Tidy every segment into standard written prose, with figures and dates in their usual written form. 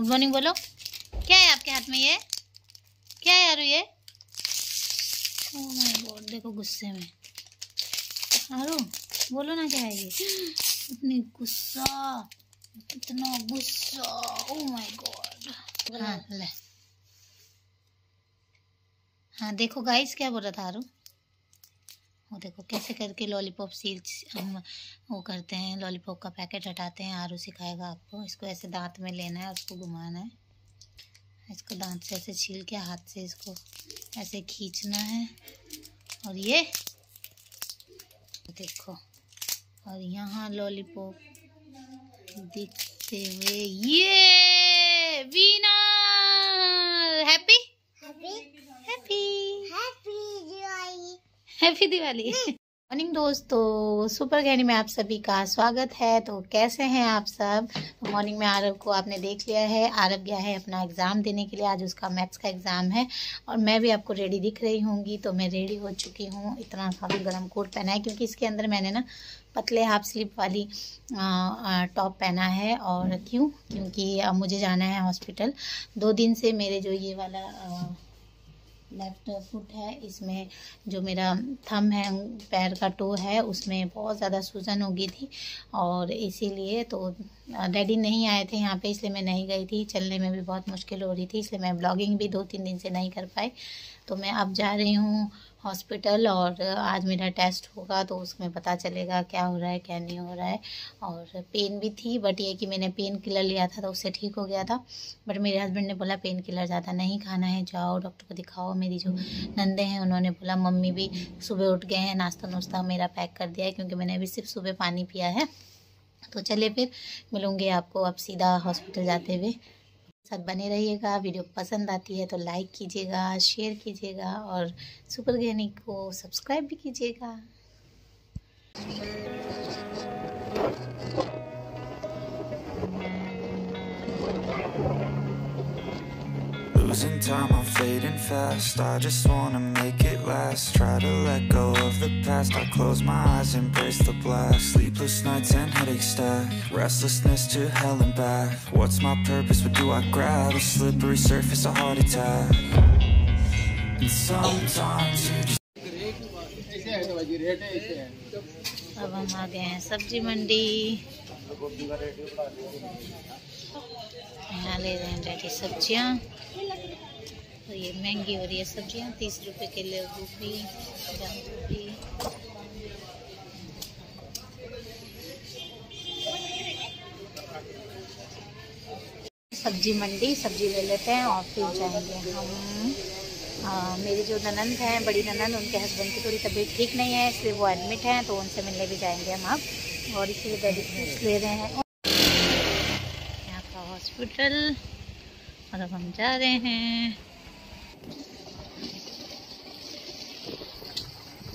Good morning बोलो। क्या है आपके हाथ में? ये क्या है यार? ये ओह माय गॉड, देखो गुस्से में। आरो बोलो ना, क्या है ये? इतनी गुस्सा, इतना गुस्सा, ओह माय गॉड। हाँ ले, हाँ देखो गाइस क्या बोल रहा था आरो। वो देखो कैसे करके लॉलीपॉप सील्स हम वो करते हैं, लॉलीपॉप का पैकेट हटाते हैं। आरू सिखाएगा आपको। इसको ऐसे दांत में लेना है, उसको घुमाना है। इसको दांत से ऐसे छील के हाथ से इसको ऐसे खींचना है। और ये देखो, और यहाँ लॉलीपॉप दिखते हुए ये winner. Happy happy happy happy Diwali. Morning दोस्तों, सुपर गहनी में आप सभी का स्वागत है। तो कैसे हैं आप सब? तो मॉर्निंग में आरव को आपने देख लिया है। आरव गया है अपना एग्ज़ाम देने के लिए। आज उसका मैथ्स का एग्ज़ाम है और मैं भी आपको रेडी दिख रही होंगी। तो मैं रेडी हो चुकी हूँ। इतना काफ़ी गर्म कोट पहना है क्योंकि इसके अंदर मैंने ना पतले हाफ स्लीव वाली टॉप पहना है। और क्योंकि अब मुझे जाना है हॉस्पिटल। 2 दिन से मेरे जो ये वाला लेफ्ट फुट है, इसमें जो मेरा थंब है, पैर का टो है, उसमें बहुत ज़्यादा सूजन हो गई थी। और इसीलिए तो डैडी नहीं आए थे यहाँ पे, इसलिए मैं नहीं गई थी। चलने में भी बहुत मुश्किल हो रही थी, इसलिए मैं ब्लॉगिंग भी 2-3 दिन से नहीं कर पाई। तो मैं अब जा रही हूँ हॉस्पिटल और आज मेरा टेस्ट होगा, तो उसमें पता चलेगा क्या हो रहा है क्या नहीं हो रहा है। और पेन भी थी, बट ये कि मैंने पेन किलर लिया था तो उससे ठीक हो गया था। बट मेरे हस्बैंड ने बोला पेन किलर ज़्यादा नहीं खाना है, जाओ डॉक्टर को दिखाओ। मेरी जो नंदे हैं उन्होंने बोला, मम्मी भी सुबह उठ गए हैं, नाश्ता नुश्ता मेरा पैक कर दिया है क्योंकि मैंने अभी सिर्फ सुबह पानी पिया है। तो चलिए फिर मिलूँगी आपको अब सीधा हॉस्पिटल जाते हुए। साथ बने रहिएगा। वीडियो पसंद आती है तो लाइक कीजिएगा, शेयर कीजिएगा और सुपर गहनी को सब्सक्राइब भी कीजिएगा। Losing time, I'm fading fast. I just wanna make it last. Try to let go of the past. I close my eyes, embrace the blast. Sleepless nights and headaches stack. Restlessness to hell and back. What's my purpose? What do I grab? A slippery surface, a heart attack. And sometimes you just अब हम आ गए हैं सब्जी मंडी। यहाँ ले रहे हैं daddy सब्जियाँ। तो ये महंगी हो रही है सब्जियाँ, 30 रुपए किलो गोभी, बंद गोभी। सब्जी मंडी सब्जी ले लेते हैं और फिर जाएंगे हम। मेरी जो ननंद हैं, बड़ी ननंद, उनके हस्बैंड की थोड़ी तबीयत ठीक नहीं है, इसलिए वो एडमिट हैं, तो उनसे मिलने भी जाएंगे हम अब। और इसीलिए डैडी फ्रूट्स ले रहे हैं यहाँ का हॉस्पिटल। और अब हम जा रहे हैं।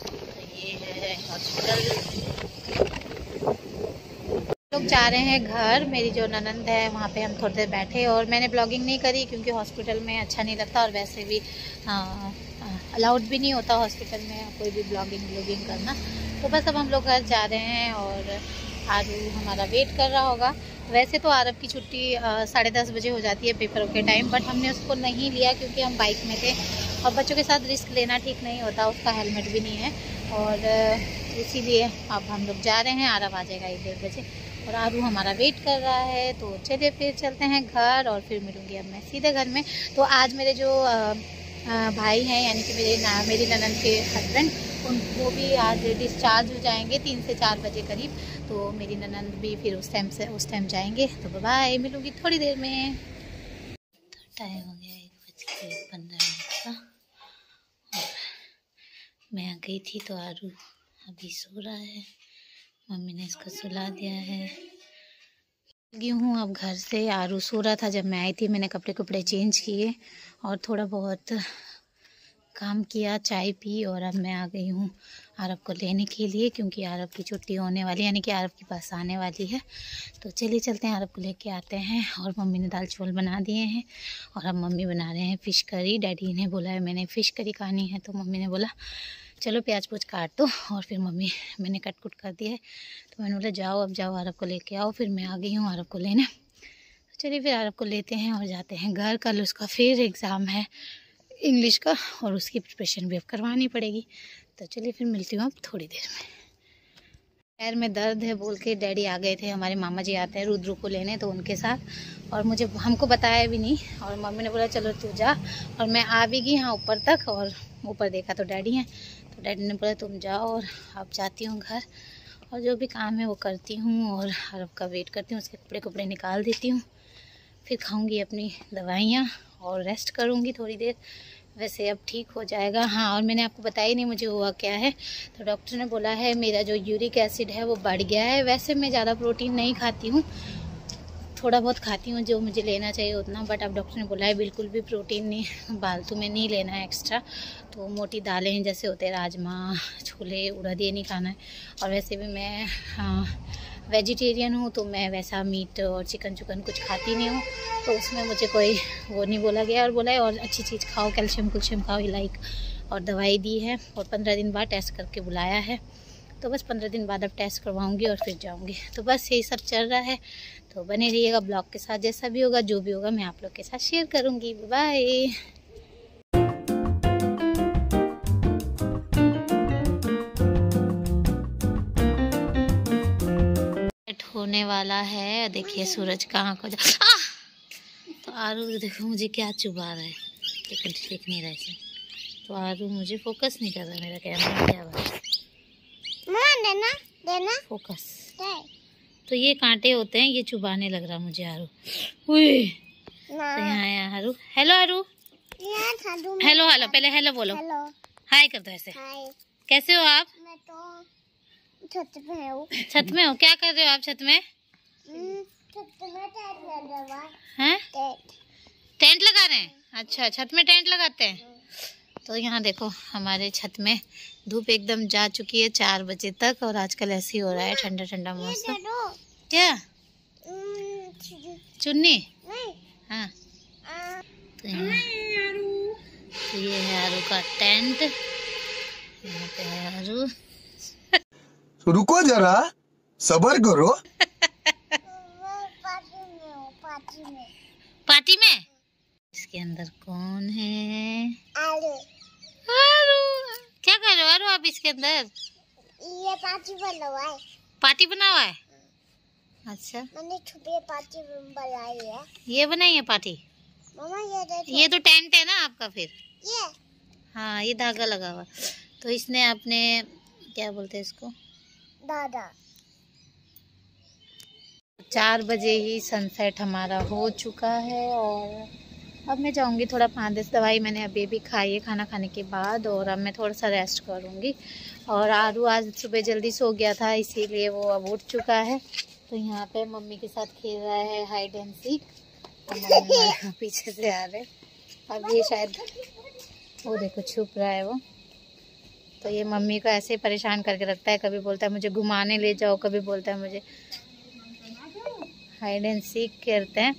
तो ये है हॉस्पिटल। लोग जा रहे हैं घर। मेरी जो ननंद है वहाँ पे हम थोड़ी देर बैठे और मैंने ब्लॉगिंग नहीं करी क्योंकि हॉस्पिटल में अच्छा नहीं लगता और वैसे भी अलाउड भी नहीं होता हॉस्पिटल में कोई भी ब्लॉगिंग करना। तो बस अब हम लोग घर जा रहे हैं और आरू हमारा वेट कर रहा होगा। वैसे तो आरव की छुट्टी 10:30 बजे हो जाती है पेपरों के टाइम, बट हमने उसको नहीं लिया क्योंकि हम बाइक में थे और बच्चों के साथ रिस्क लेना ठीक नहीं होता। उसका हेलमेट भी नहीं है और इसीलिए अब हम लोग जा रहे हैं। आरव आ जाएगा 1-1:30 बजे और आरू हमारा वेट कर रहा है। तो चलिए फिर चलते हैं घर और फिर मिलूँगी अब मैं सीधे घर में। तो आज मेरे जो भाई हैं, यानी कि मेरी ननंद के हस्बैंड, वो भी आज डिस्चार्ज हो जाएंगे 3 से 4 बजे करीब। तो मेरी ननंद भी फिर उस टाइम जाएंगे। तो बाय, मिलूँगी थोड़ी देर में। तो टाइम हो गया 1:15 का और मैं आ गई थी तो आरू अभी सो रहा है। मम्मी ने इसको सुला दिया है। लगी हूँ अब घर से। आरू सो रहा था जब मैं आई थी। मैंने कपड़े चेंज किए और थोड़ा बहुत काम किया, चाय पी और अब मैं आ गई हूँ आरव को लेने के लिए क्योंकि आरव की छुट्टी होने वाली है, यानी कि आरव के पास आने वाली है। तो चलिए चलते हैं, आरव को लेके आते हैं। और मम्मी ने दाल चावल बना दिए हैं और अब मम्मी बना रहे हैं फ़िश करी। डैडी ने बोला है मैंने फ़िश करी खानी है, तो मम्मी ने बोला चलो प्याज पूज काट दो। और फिर मैंने कट कुट कर दिया है, तो मैंने बोला जाओ अब जाओ आरव को लेके आओ। फिर मैं आ गई हूँ आरव को लेने। तो चलिए फिर आरव को लेते हैं और जाते हैं घर। कल उसका फिर एग्ज़ाम है इंग्लिश का और उसकी प्रिपरेशन भी अब करवानी पड़ेगी। तो चलिए फिर मिलती हूँ अब थोड़ी देर में। पैर में दर्द है बोल के डैडी आ गए थे, हमारे मामा जी आते हैं रुद्र को लेने, तो उनके साथ, और हमको बताया भी नहीं, और मम्मी ने बोला चलो तू जा, और मैं आ भी गई हाँ ऊपर तक, और ऊपर देखा तो डैडी हैं, तो डैडी ने बोला तुम जाओ, और अब जाती हूँ घर और जो भी काम है वो करती हूँ और अरब का वेट करती हूँ, उसके कपड़े निकाल देती हूँ, फिर खाऊँगी अपनी दवाइयाँ और रेस्ट करूँगी थोड़ी देर। वैसे अब ठीक हो जाएगा। हाँ, और मैंने आपको बताया नहीं मुझे हुआ क्या है, तो डॉक्टर ने बोला है मेरा जो यूरिक एसिड है वो बढ़ गया है। वैसे मैं ज़्यादा प्रोटीन नहीं खाती हूँ, थोड़ा बहुत खाती हूँ जो मुझे लेना चाहिए उतना, बट अब डॉक्टर ने बोला है बिल्कुल भी प्रोटीन नहीं फालतू में नहीं लेना है एक्स्ट्रा। तो मोटी दालें जैसे होते हैं राजमा, छोले, उड़द, ये नहीं खाना है। और वैसे भी मैं वेजिटेरियन हूँ, तो मैं वैसा मीट और चिकन कुछ खाती नहीं हूँ, तो उसमें मुझे कोई वो नहीं बोला गया, और बोला है और अच्छी चीज़ खाओ, कैल्शियम खाओ लाइक, और दवाई दी है और 15 दिन बाद टेस्ट करके बुलाया है। तो बस 15 दिन बाद अब टेस्ट करवाऊँगी और फिर जाऊँगी। तो बस यही सब चल रहा है, तो बने रहिएगा ब्लॉग के साथ। जैसा भी होगा जो भी होगा मैं आप लोग के साथ शेयर करूँगी। बाय। होने वाला है, देखिए सूरज कहाँ को तो आरू देखो मुझे क्या चुभा रहा है, लेकिन ठीक नहीं रहा है, तो आरू मुझे फोकस नहीं कर रहा, मेरा कैमरा क्या बात है, देना फोकस। तो ये कांटे होते हैं, ये चुभाने लग रहा मुझे आरू। तो यहाँ आया आरू। हेलो आरू, हेलो हेलो, पहले हेलो बोलो, हाय कर दो ऐसे। कैसे हो आप? मैं तो छत में हूँ। छत में हो? क्या कर रहे हो आप छत में? हैं? टेंट लगा रहे हैं? अच्छा, छत में टेंट लगाते हैं। तो यहाँ देखो हमारे छत में धूप एकदम जा चुकी है 4 बजे तक, और आजकल ऐसे ही हो रहा है, ठंडा ठंडा मौसम। क्या चुन्नी? हाँ, तो ये है आरू का टेंट, यहाँ पे है आरू। रुको जरा, सबर करो। पार्टी में इसके अंदर कौन है? आरू। क्या कर रहे हो आरू आप इसके अंदर? ये पार्टी बना हुआ है। पार्टी बना हुआ है? अच्छा, मैंने छुपे पार्टी बनाई है। ये बनाई है पार्टी? मामा ये तो टेंट है ना आपका फिर? ये हाँ, ये धागा लगा हुआ, तो इसने अपने क्या बोलते हैं इसको, दादा। 4 बजे ही सनसेट हमारा हो चुका है, और अब मैं जाऊंगी थोड़ा 5-10 दवाई मैंने अभी भी खाई है खाना खाने के बाद, और अब मैं थोड़ा सा रेस्ट करूंगी। और आरू आज सुबह जल्दी सो गया था, इसीलिए वो अब उठ चुका है। तो यहाँ पे मम्मी के साथ खेल रहा है हाइड एंड सीक, और मम्मी पीछे से आ रहे। अब ये शायद वो देखो छुप रहा है वो, तो ये मम्मी को ऐसे परेशान करके रखता है, कभी बोलता है मुझे घुमाने ले जाओ, कभी बोलता है मुझे हाइड एंड सीक खेलते हैं।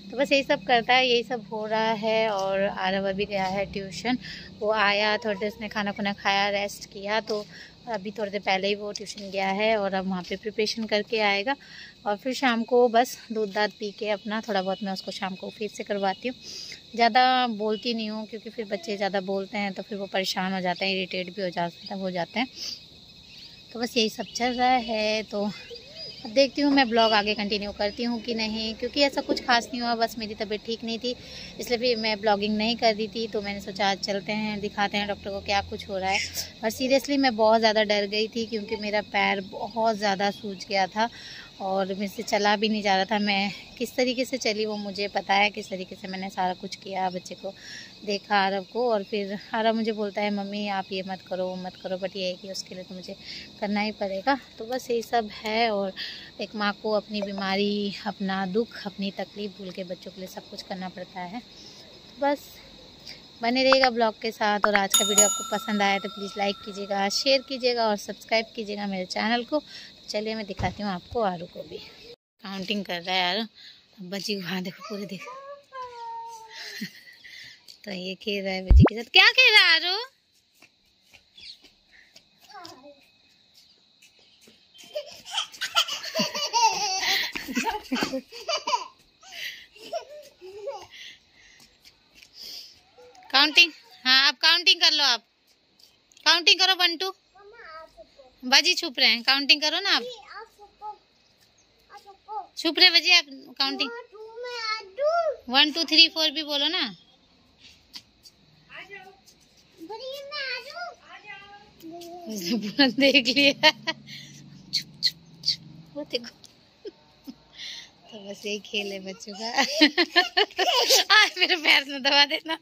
तो बस यही सब करता है, यही सब हो रहा है। और आरव अभी गया है ट्यूशन, वो आया थोड़ी देर, उसने खाना खुना खाया, रेस्ट किया, तो अभी थोड़ी देर पहले ही वो ट्यूशन गया है, और अब वहाँ पे प्रिपरेशन करके आएगा, और फिर शाम को बस दूध दाद पी के अपना थोड़ा बहुत मैं उसको शाम को फिर से करवाती हूँ। ज़्यादा बोलती नहीं हूँ, क्योंकि फिर बच्चे ज़्यादा बोलते हैं तो फिर वो परेशान हो जाते हैं, इरिटेट भी हो जाते हैं। तो बस यही सब चल रहा है। तो अब देखती हूँ मैं ब्लॉग आगे कंटिन्यू करती हूँ कि नहीं, क्योंकि ऐसा कुछ खास नहीं हुआ, बस मेरी तबीयत ठीक नहीं थी, इसलिए भी मैं ब्लॉगिंग नहीं कर रही थी। तो मैंने सोचा आज चलते हैं, दिखाते हैं डॉक्टर को क्या कुछ हो रहा है। और सीरियसली मैं बहुत ज़्यादा डर गई थी, क्योंकि मेरा पैर बहुत ज़्यादा सूज गया था, और मुझसे चला भी नहीं जा रहा था। मैं किस तरीके से चली वो मुझे पता है, किस तरीके से मैंने सारा कुछ किया, बच्चे को देखा आरव को, और फिर आरव मुझे बोलता है मम्मी आप ये मत करो वो मत करो, बट ये है कि उसके लिए तो मुझे करना ही पड़ेगा। तो बस यही सब है, और एक माँ को अपनी बीमारी, अपना दुख, अपनी तकलीफ़ भूल के बच्चों के लिए सब कुछ करना पड़ता है। तो बस बने रहेगा ब्लॉग के साथ। और आज का वीडियो आपको पसंद आया तो प्लीज़ लाइक कीजिएगा, शेयर कीजिएगा और सब्सक्राइब कीजिएगा मेरे चैनल को। चलिए मैं दिखाती हूँ आपको आरू को भी। काउंटिंग कर रहा है आरू, बच्ची को, हाँ देखो पूरे देखो। तो ये खेल रहा है बच्ची के साथ। क्या खेल रहा है आरू? काउंटिंग, हाँ आप काउंटिंग कर लो, आप काउंटिंग करो 1 2। बाजी छुप रहे हैं, काउंटिंग करो ना आप, छुप रहे बाजी आप, काउंटिंग 1 2 3 4 भी बोलो ना। पूरा देख लिया। वो देखो, तो बस यही खेल है बच्चों का। आज मेरे पैर में दबा देना।